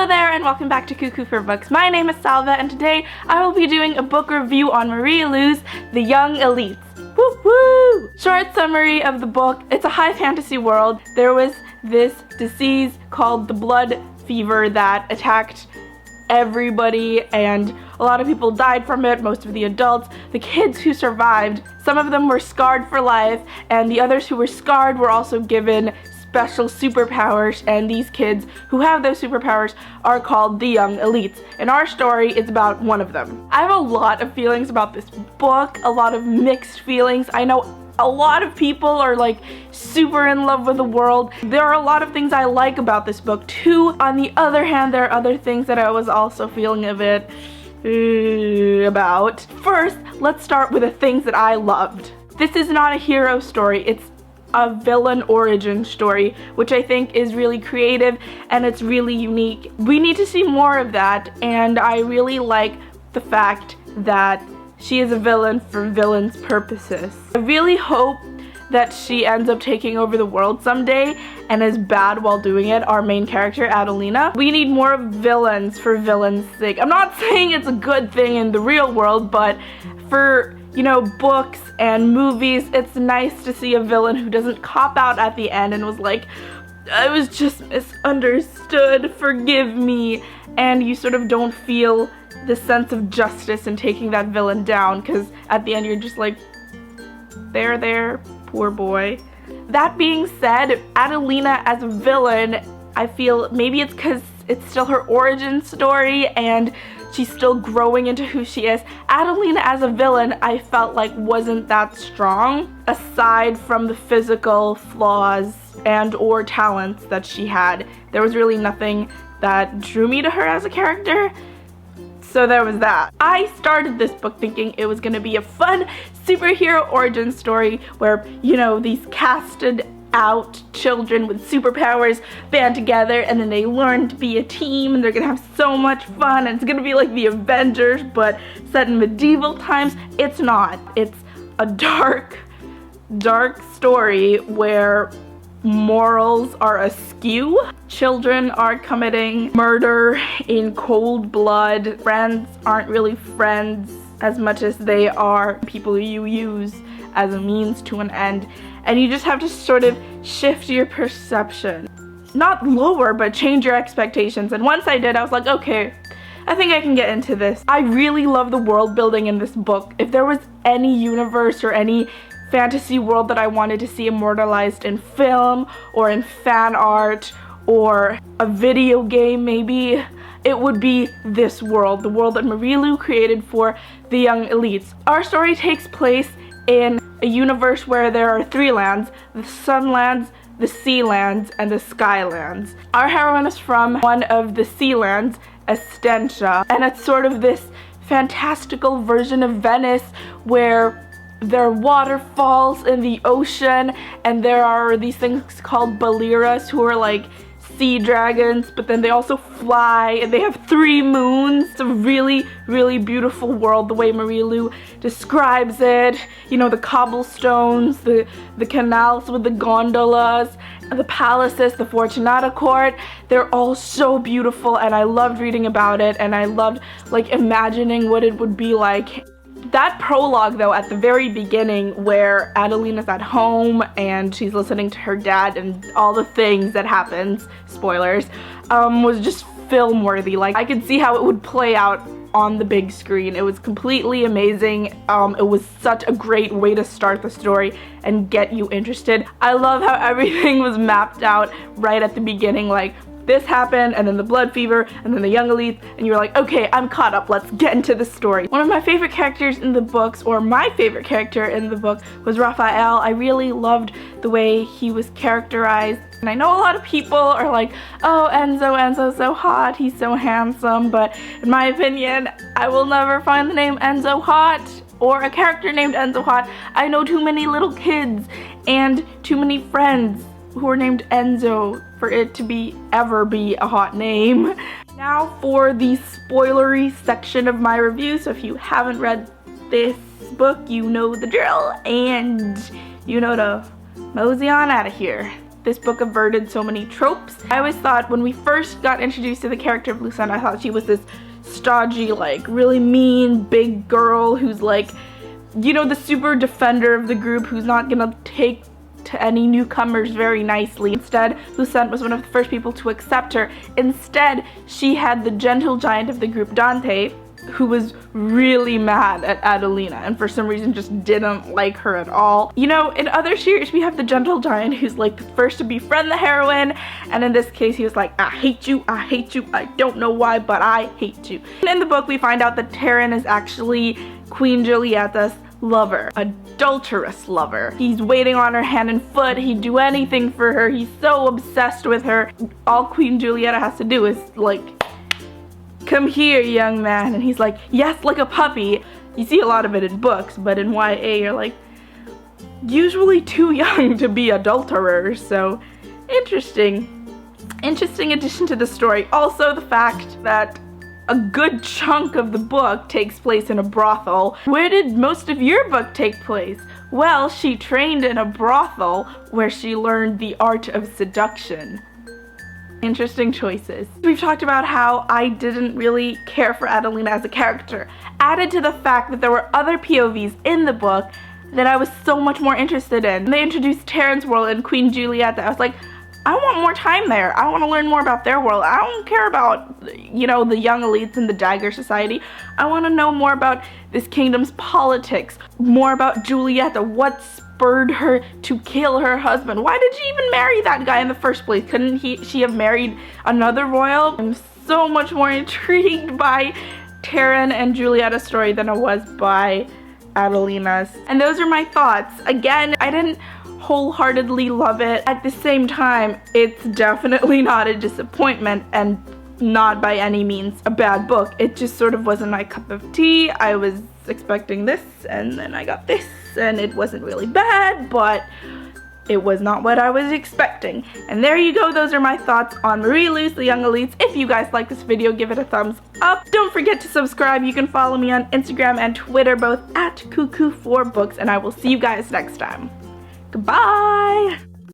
Hello there and welcome back to Cuckoo for Books. My name is Salva and today I will be doing a book review on Marie Lu's The Young Elites. Woo woo! Short summary of the book. It's a high fantasy world. There was this disease called the blood fever that attacked everybody and a lot of people died from it, most of the adults. The kids who survived, some of them were scarred for life and the others who were scarred were also given special superpowers, and these kids who have those superpowers are called the Young Elites. And our story is about one of them. I have a lot of feelings about this book, a lot of mixed feelings. I know a lot of people are like super in love with the world. There are a lot of things I like about this book too. On the other hand, there are other things that I was also feeling a bit about. First, let's start with the things that I loved. This is not a hero story, it's a villain origin story, which I think is really creative and it's really unique. We need to see more of that, and I really like the fact that she is a villain for villains' purposes. I really hope that she ends up taking over the world someday and is bad while doing it, our main character, Adelina. We need more villains for villains' sake. I'm not saying it's a good thing in the real world, but for, you know, books and movies, it's nice to see a villain who doesn't cop out at the end and was like, I was just misunderstood, forgive me, and you sort of don't feel the sense of justice in taking that villain down, because at the end you're just like, there, poor boy. That being said, Adelina as a villain, I feel maybe it's because it's still her origin story and she's still growing into who she is. Adelina as a villain, I felt like wasn't that strong, aside from the physical flaws and or talents that she had. There was really nothing that drew me to her as a character. So there was that. I started this book thinking it was gonna be a fun superhero origin story where, you know, these casted out children with superpowers band together and then they learn to be a team and they're gonna have so much fun and it's gonna be like the Avengers but set in medieval times. It's not. It's a dark story where morals are askew. Children are committing murder in cold blood. Friends aren't really friends as much as they are people you use as a means to an end. And you just have to sort of shift your perception. Not lower, but change your expectations. And once I did, I was like, okay, I think I can get into this. I really love the world building in this book. If there was any universe or any fantasy world that I wanted to see immortalized in film or in fan art or a video game maybe, it would be this world, the world that Marie Lu created for the Young Elites. Our story takes place in a universe where there are three lands: the Sunlands, the Sealands, and the Skylands. Our heroine is from one of the Sealands, Estentia, and it's sort of this fantastical version of Venice where there are waterfalls in the ocean and there are these things called Baliras who are like sea dragons, but then they also fly and they have 3 moons. It's a really, really beautiful world the way Marie Lu describes it. You know, the cobblestones, the canals with the gondolas, the palaces, the Fortunata court, they're all so beautiful and I loved reading about it and I loved like imagining what it would be like. That prologue though at the very beginning where Adelina's at home and she's listening to her dad and all the things that happens, spoilers, was just film worthy. Like I could see how it would play out on the big screen. It was completely amazing. It was such a great way to start the story and get you interested. I love how everything was mapped out right at the beginning, like this happened, and then the blood fever, and then the Young Elites, and you're like, okay, I'm caught up, let's get into the story. One of my favorite characters in the books, or my favorite character in the book, was Raphael. I really loved the way he was characterized. And I know a lot of people are like, oh, Enzo's so hot, he's so handsome, but in my opinion, I will never find the name Enzo hot, or a character named Enzo hot. I know too many little kids, and too many friends who are named Enzo for it to ever be a hot name. Now for the spoilery section of my review, so if you haven't read this book, you know the drill, and you know to mosey on out of here. this book averted so many tropes. I always thought when we first got introduced to the character of Lucerne, I thought she was this stodgy, like really mean big girl who's like, you know, the super defender of the group who's not gonna take to any newcomers very nicely. Instead, Lucerne was one of the first people to accept her. Instead, she had the gentle giant of the group, Dante, who was really mad at Adelina and for some reason just didn't like her at all. You know, in other series we have the gentle giant who's like the first to befriend the heroine, and in this case he was like, I hate you, I don't know why, but I hate you. And in the book we find out that Taran is actually Queen Giulietta's lover, adulterous lover. He's waiting on her hand and foot, he'd do anything for her, he's so obsessed with her. All Queen Giulietta has to do is like, come here, young man, and he's like, yes, like a puppy. You see a lot of it in books, but in YA you're like, usually too young to be adulterers, so interesting addition to the story. Also the fact that a good chunk of the book takes place in a brothel. Where did most of your book take place? Well, she trained in a brothel where she learned the art of seduction. Interesting choices. We've talked about how I didn't really care for Adelina as a character. Added to the fact that there were other POVs in the book that I was so much more interested in. They introduced Taran's world and Queen Giulietta. I was like, I want more time there. I want to learn more about their world. I don't care about, you know, the young elites in the Dagger Society. I want to know more about this kingdom's politics, more about Giulietta, what spurred her to kill her husband. Why did she even marry that guy in the first place? Couldn't she have married another royal? I'm so much more intrigued by Taran and Giulietta's story than I was by Adelina's. And those are my thoughts. Again, I didn't wholeheartedly love it. At the same time, it's definitely not a disappointment and not by any means a bad book. It just sort of wasn't my cup of tea. I was expecting this and then I got this and it wasn't really bad, but it was not what I was expecting. And there you go, those are my thoughts on Marie-Luce, The Young Elites. If you guys like this video, give it a thumbs up. Don't forget to subscribe. You can follow me on Instagram and Twitter, both at Cuckoo4Books, and I will see you guys next time. Goodbye!